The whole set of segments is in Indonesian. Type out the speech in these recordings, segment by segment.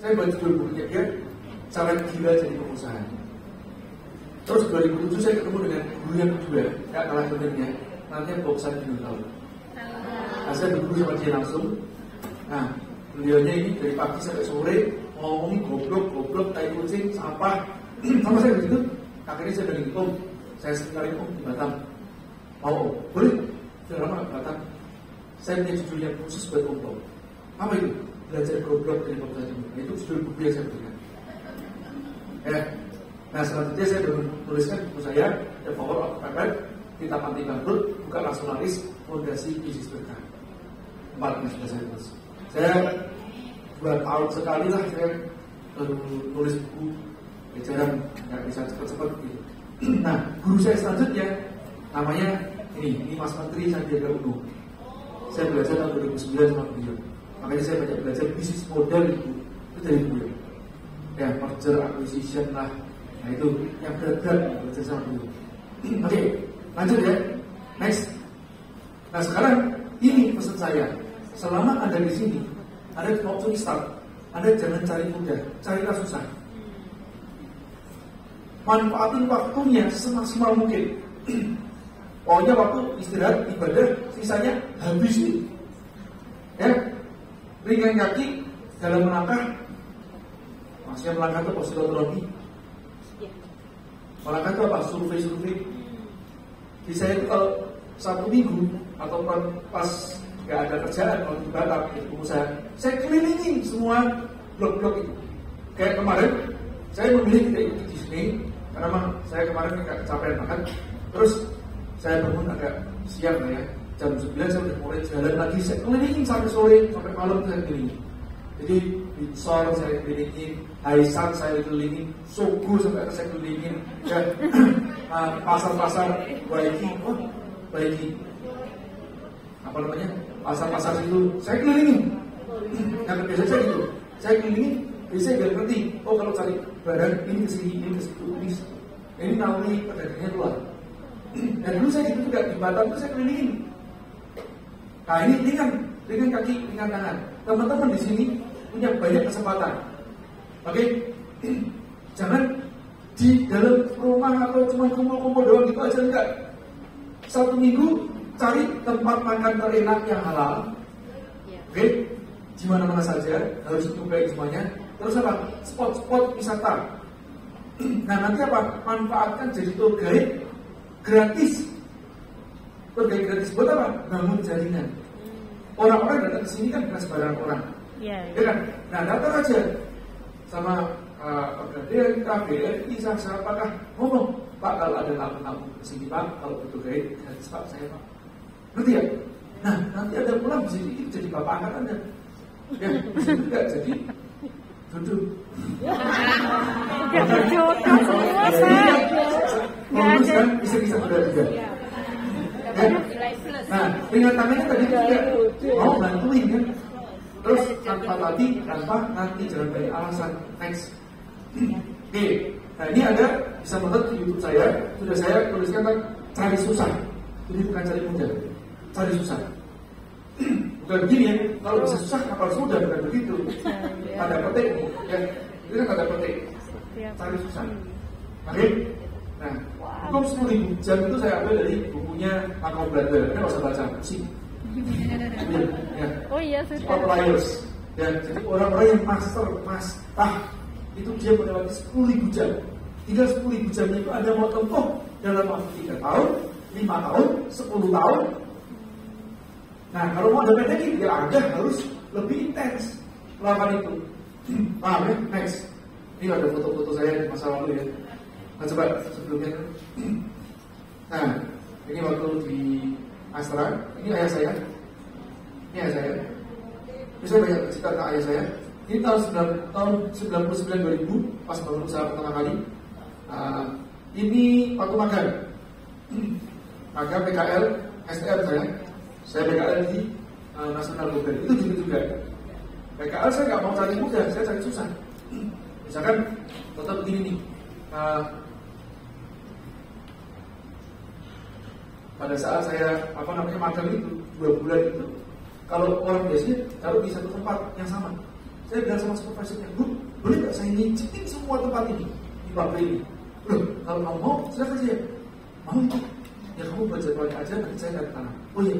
Saya baca judul bukunya dia, Cara Gila Jadi Pengusaha. Terus 2007 saya ketemu dengan guru yang kedua, gak kalah pentingnya, namanya Bob Sadino. Nah, saya berguru sama dia langsung. Nah, beliaunya ini dari pagi sampai sore ngomongin goblok, tai kucing, sampah, sama saya begitu. Akhirnya saya bilang, Om, saya sekali Om di Batam. Mau Om? Boleh? Sudah lama di Batam. Saya punya judul yang khusus buat Om. Apa itu? Belajar goblok dari Bob Sadino. Itu judul buku yang saya berikan. Nah, selanjutnya saya menuliskan buku saya, The Power of Pepper, Kita Panti Bangkrut, Buka Nasionalis, Fondasi Bisnis Berkah. 4 yang sudah saya tulis. Saya 2 tahun sekali lah saya baru nulis buku, jarang, nggak bisa cepat-cepat gitu. Nah, guru saya selanjutnya namanya ini Mas Menteri Sandiaga Uno. Saya belajar tahun 2009 sama beliau. Makanya saya banyak belajar bisnis model itu dari beliau. Ya, merger acquisition lah. Nah itu yang berat-berat belajar sama beliau. Oke, lanjut ya. Next. Nah sekarang ini pesan saya. Selama Anda di sini, Anda mau start, Anda jangan cari mudah, carilah susah. Manfaatin waktunya semaksimal mungkin. Pokoknya waktu istirahat, ibadah, sisanya habisin. Ya, ringan kaki dalam melangkah. Maksudnya melangkah itu posilotropi. Melangkah itu apa? Survei. Di saya itu kalau 1 minggu atau pas nggak ada kerjaan kalau di Batam itu pengusaha, saya kelilingi semua blok-blok itu. Kayak kemarin saya memilih tidak ikut di sini karena memang saya kemarin nggak kecapean banget. Terus saya bangun agak siang lah ya, jam 9 saya udah mulai jalan lagi. Saya kelilingi sampai sore, sampai malam saya kelilingi. Jadi Binsor saya kelilingin, Haisan saya kelilingin, Sogo sampai saya kelilingin, dan pasar-pasar Baiki, apa namanya, pasar-pasar itu saya kelilingin. Yang biasa saya itu, saya kelilingin, biasanya biar ngerti. Oh kalau cari barang ini kesini, ini kesitu, ini nauni pedagangnya luar. Dan dulu saya itu juga di Batam itu saya kelilingin. Nah ini ringan kaki, ringan tangan. Teman-teman di sini punya banyak kesempatan. Oke, jangan di dalam rumah atau cuma kumpul-kumpul doang gitu aja, enggak. 1 minggu cari tempat makan terenak yang halal. Oke, di mana-mana saja harus cobain semuanya. Terus apa? Spot-spot wisata. Nah nanti apa? Manfaatkan jadi tour guide gratis. Tour guide gratis buat apa? Bangun jaringan. Orang-orang datang ke sini kan bukan sembarang orang. Ya kan? Nah datang aja sama Pegadaian, KBRI, siapakah ngomong, Pak kalau ada lampu kesini Pak, kalau butuh guide gratis Pak saya Pak. Ngerti ya? Nah nanti ada pulang bisa jadi bapak angkat Anda. Ya bisa juga jadi duduk. Gak berjodoh semua Pak. Kan bisa udah juga. Nah dengan tangannya tadi juga mau bantuin kan. Terus tanpa nanti jangan banyak alasan. Next. Oke, nah ini ada bisa nonton di YouTube saya. Sudah saya tuliskan kan cari susah. Jadi bukan cari mudah, cari susah. Bukan begini ya. Kalau bisa susah kapal sudah bukan begitu. Tanda petik, ya. Itu kan tanda petik. Cari susah. Oke. Nah, hukum 10.000 jam itu saya ambil dari bukunya Marco Belanda. Ini nggak usah baca, sih. Ya. Oh iya sudah. Outliers. Dan jadi orang-orang yang master itu dia melewati 10.000 jam. Tinggal 10.000 jamnya itu Anda mau tempuh dalam waktu 3 tahun, 5 tahun, 10 tahun. Nah kalau mau dapat lagi, ya Anda harus lebih intens melakukan itu. Paham ya? Next. Ini ada foto-foto saya di masa lalu ya. Nah coba sebelumnya. Nah ini waktu di Astra. Ini ayah saya. Ini ayah saya. Bisa banyak cerita tentang ayah saya. Ini tahun 99-2000 pas bangun usaha pertama kali. Ini waktu magang. Magang PKL STM saya PKL di Nasional Global. Itu juga. PKL saya nggak mau cari mudah, saya cari susah. Misalkan tetap begini nih. Pada saat saya magang itu 2 bulan itu, kalau orang biasanya taruh di satu tempat yang sama. Saya bilang sama supervisornya, Bu, ini, ceting semua tempat ini di pabrik ini. Loh, kalau kamu mau, silakan saja. Mau itu? Ya kamu buat jadwalnya aja, nanti saya cari tanah. Oh iya,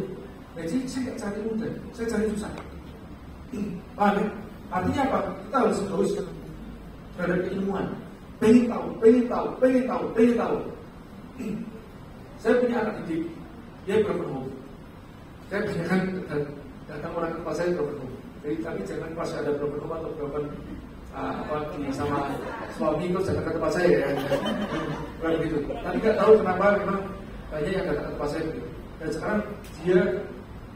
nah, jadi saya nggak cari mudah, saya cari susah. Paham ya? Artinya apa? Kita harus terhadap keilmuan. Pengen tahu. Saya punya anak didik, dia broken home. Saya kebanyakan datang orang ke tempat saya broken home. Jadi tapi jangan pas ada broken home atau broken sama suami terus jangan ke tempat saya ya. Bukan gitu. Tapi nggak tahu kenapa memang banyak yang datang ke tempat saya gitu. Dan sekarang dia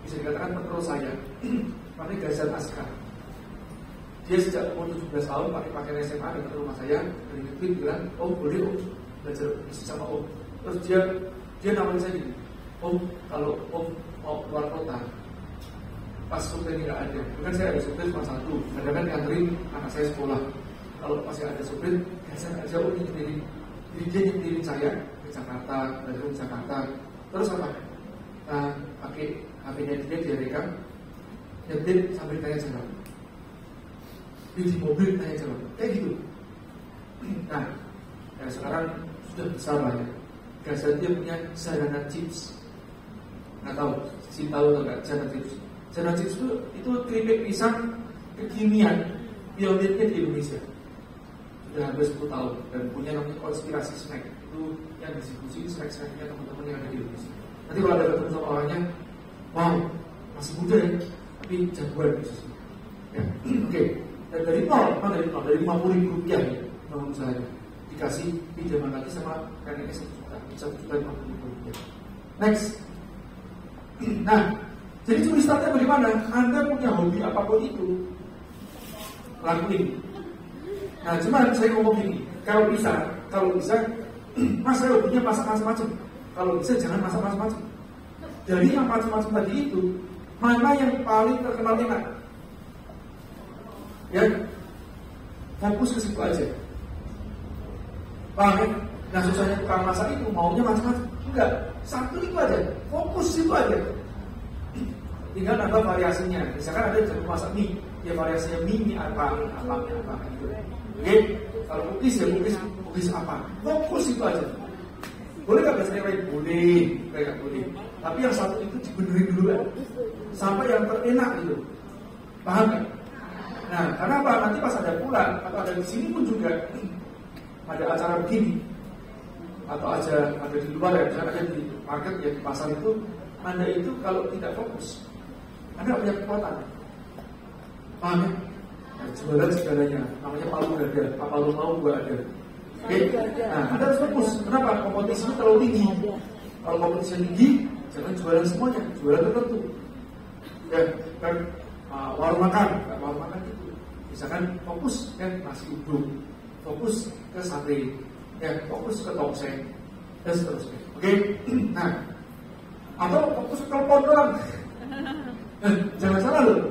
bisa dikatakan penerus saya. Pakai Gazan Askar. Dia sejak umur 17 tahun pakai SMA datang ke rumah saya dari negeri bilang, oh boleh om belajar bisnis sama om. Terus dia nawarin saya gini, om kalau om mau keluar kota pas supir nggak ada, bukan saya ada supir cuma satu, kadang-kadang nganterin anak saya sekolah. Kalau masih ada supir, saya nggak jauh nyetirin, jadi dia nyetirin saya ke Jakarta, dari Jakarta. Terus apa? Pakai HP-nya dia rekam, nyetir sambil tanya jawab. Di mobil tanya jawab, kayak gitu. Nah, sekarang sudah besar lah ya. Gazan dia punya Sarana Chips. Nggak tahu, tahu atau nggak Sarana Chips? Sarana Chips itu keripik pisang kekinian pionirnya di Indonesia. Sudah hampir 10 tahun dan punya namanya Konspirasi Snack. Itu yang distribusi snack-snacknya teman-teman yang ada di Indonesia. Nanti kalau ada ketemu sama orangnya, wow, masih muda ya, tapi jagoan bisnisnya. Ya, oke. Dan dari nol, dari 50.000 rupiah ya, bangun usahanya dikasih pinjaman lagi sama kakeknya 1,50 juta. Next. Nah, jadi curi startnya bagaimana? Anda punya hobi apapun itu, lakuin. Nah, cuman saya ngomong gini, kalau bisa, mas saya hobinya masak macam-macam. Kalau bisa jangan masak macam-macam. Dari yang macam-macam tadi itu, mana yang paling terkenal enak? Ya, fokus ke situ aja. Paham ya? Nah susahnya tukang masak itu maunya macam-macam. Enggak, satu itu aja, fokus situ aja. Tinggal nambah variasinya. Misalkan ada jago masak mie, ya variasinya mie apa gitu. Oke, kalau cookies ya cookies apa? Fokus itu aja. Boleh nggak biasanya kayak boleh. Tapi yang satu itu dibenerin dulu kan, sampai yang terenak gitu. Paham nggak? Nah, karena apa? Nanti pas ada pulang atau ada di sini pun juga ada acara begini atau ada di luar ya, misalnya ada di market ya di pasar itu, Anda itu kalau tidak fokus, Anda punya kekuatan. Paham ya? Nah, jualan segalanya, namanya palu gada, apa lu mau gua ada. Oke? Nah, Anda harus fokus. Kenapa? Kompetisinya terlalu tinggi. Kalau kompetisinya tinggi, jangan jualan semuanya, jualan tertentu. Ya, kan warung makan itu. Misalkan fokus kan nasi uduk, fokus ke sate, ya fokus ke tongseng dan seterusnya. Oke? Nah, atau fokus ke telepon doang. Jangan salah loh.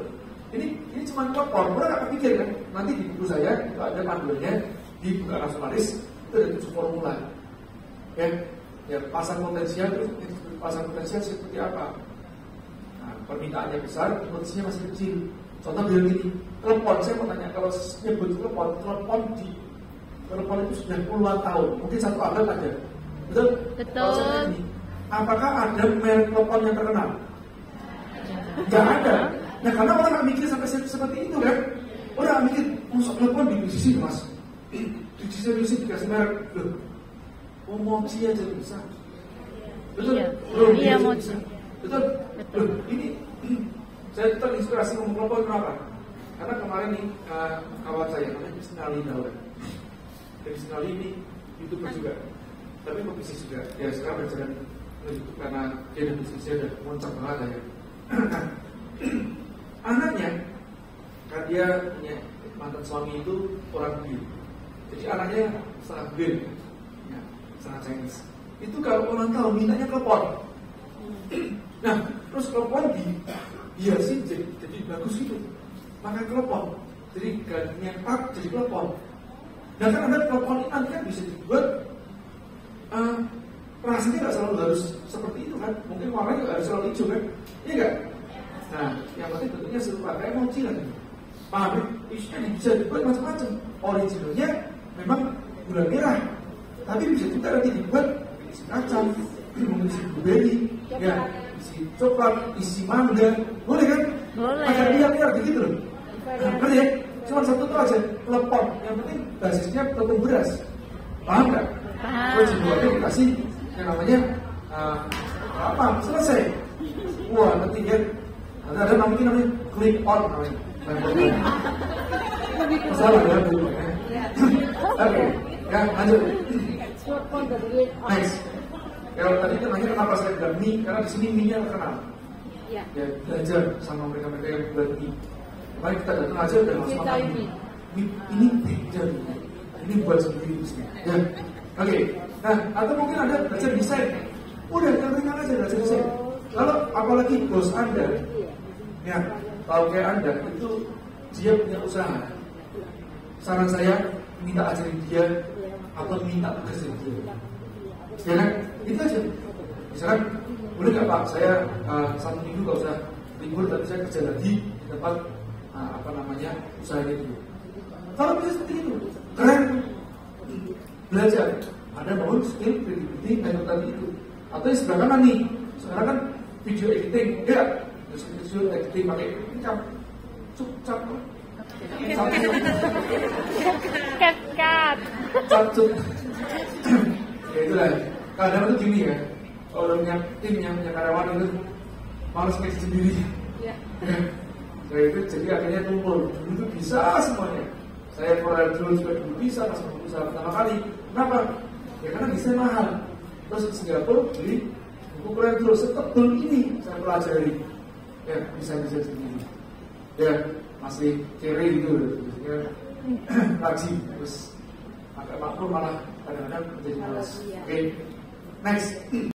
Ini cuma telepon, orang nggak kepikir kan? Nanti di buku saya itu ada panduannya di buku nasionalis itu ada 7 formula. Ya pasar potensial itu seperti apa? Nah, permintaannya besar, potensinya masih kecil. Contoh bilang gini, telepon, saya mau tanya, kalau nyebut telepon itu sudah puluhan tahun, mungkin 1 abad ada. Betul? Kalau saya tanya gini, apakah ada merek telepon yang terkenal? Nggak ada. Nah karena orang nggak mikir sampai seperti itu kan. Orang nggak mikir, masuk telepon di sisi mas, di sisi dikasih merek, loh, mochi aja bisa. Betul? Iya, mochi. Betul? Loh, ini saya terinspirasi ngomong telepon kenapa? Karena kemarin nih kawan saya namanya Krisnali Dawan. Krisnali ini YouTuber juga, tapi pebisnis juga. Ya sekarang berjalan YouTube karena dia dan bisnisnya udah muncul banget ya. Anaknya, kan dia punya mantan suami itu orang Bugis. Jadi anaknya setengah Bugis, ya, setengah Chinese. Itu kalau ulang tahun mintanya telepon. Nah, terus telepon dihiasi jadi bagus gitu. Pakai telepon, jadi gantinya part jadi telepon. Nah kan ada telepon ini nanti kan bisa dibuat rasanya nggak selalu harus seperti itu kan. Mungkin warnanya nggak harus selalu hijau kan, iya nggak? Nah, yang penting bentuknya serupa kayak mochi lah. paham? Isunya bisa dibuat macam-macam. Originalnya memang gula merah, tapi bisa juga nanti dibuat isi kacang, isi blueberry, ya, isi coklat, isi mangga, boleh kan? Boleh. Agak liar-liar begitu loh. Ngerti ya? Cuma satu tuh aja, lepon. Yang penting basisnya tepung beras. Paham nggak? Paham. Terus dibuatnya dikasih yang namanya apa? Selesai. Wah, nanti ya. Ada namanya clip on namanya. Masalah ya, Bu. Oke, ya lanjut. Next. Kalau tadi kan nanya kenapa saya bilang mie, karena di sini mie-nya terkenal. Ya, belajar sama mereka-mereka yang buat mie. Mari kita datang aja dan langsung makan mie. Mie ini beda nih. Ini buat sendiri mestinya. Ya, oke. Nah, atau mungkin ada belajar desain. Udah, yang ringan aja belajar desain. Kalau apalagi bos Anda, ya, kalau kayak Anda itu dia punya usaha. Saran saya minta ajarin dia atau minta tugas dari dia. Ya kan? Itu aja. Misalkan, boleh nggak Pak? Saya 1 minggu nggak usah libur, tapi saya kerja lagi di tempat usaha itu. Kalau bisa seperti itu, keren. Belajar. Ada bangun skill creativity metode tadi itu. Atau yang sebelah kanan nih. Sekarang kan video editing, ya. Video editing pakai cap. Cut. Cacuk. Ya itulah. Kadang itu gini ya. Kalau punya tim yang punya karyawan itu malas ngisi sendiri. Ya. Nah itu jadi akhirnya tumpul. Dulu itu bisa semuanya. Saya Corel dulu juga dulu bisa pas usaha pertama kali. Kenapa? Ya karena bisa mahal. Terus di Singapura beli buku Corel dulu setebel ini saya pelajari. Ya bisa sendiri. Ya masih kiri gitu. Ya, ngaji terus agak makmur malah kadang-kadang menjadi malas. Oke, next.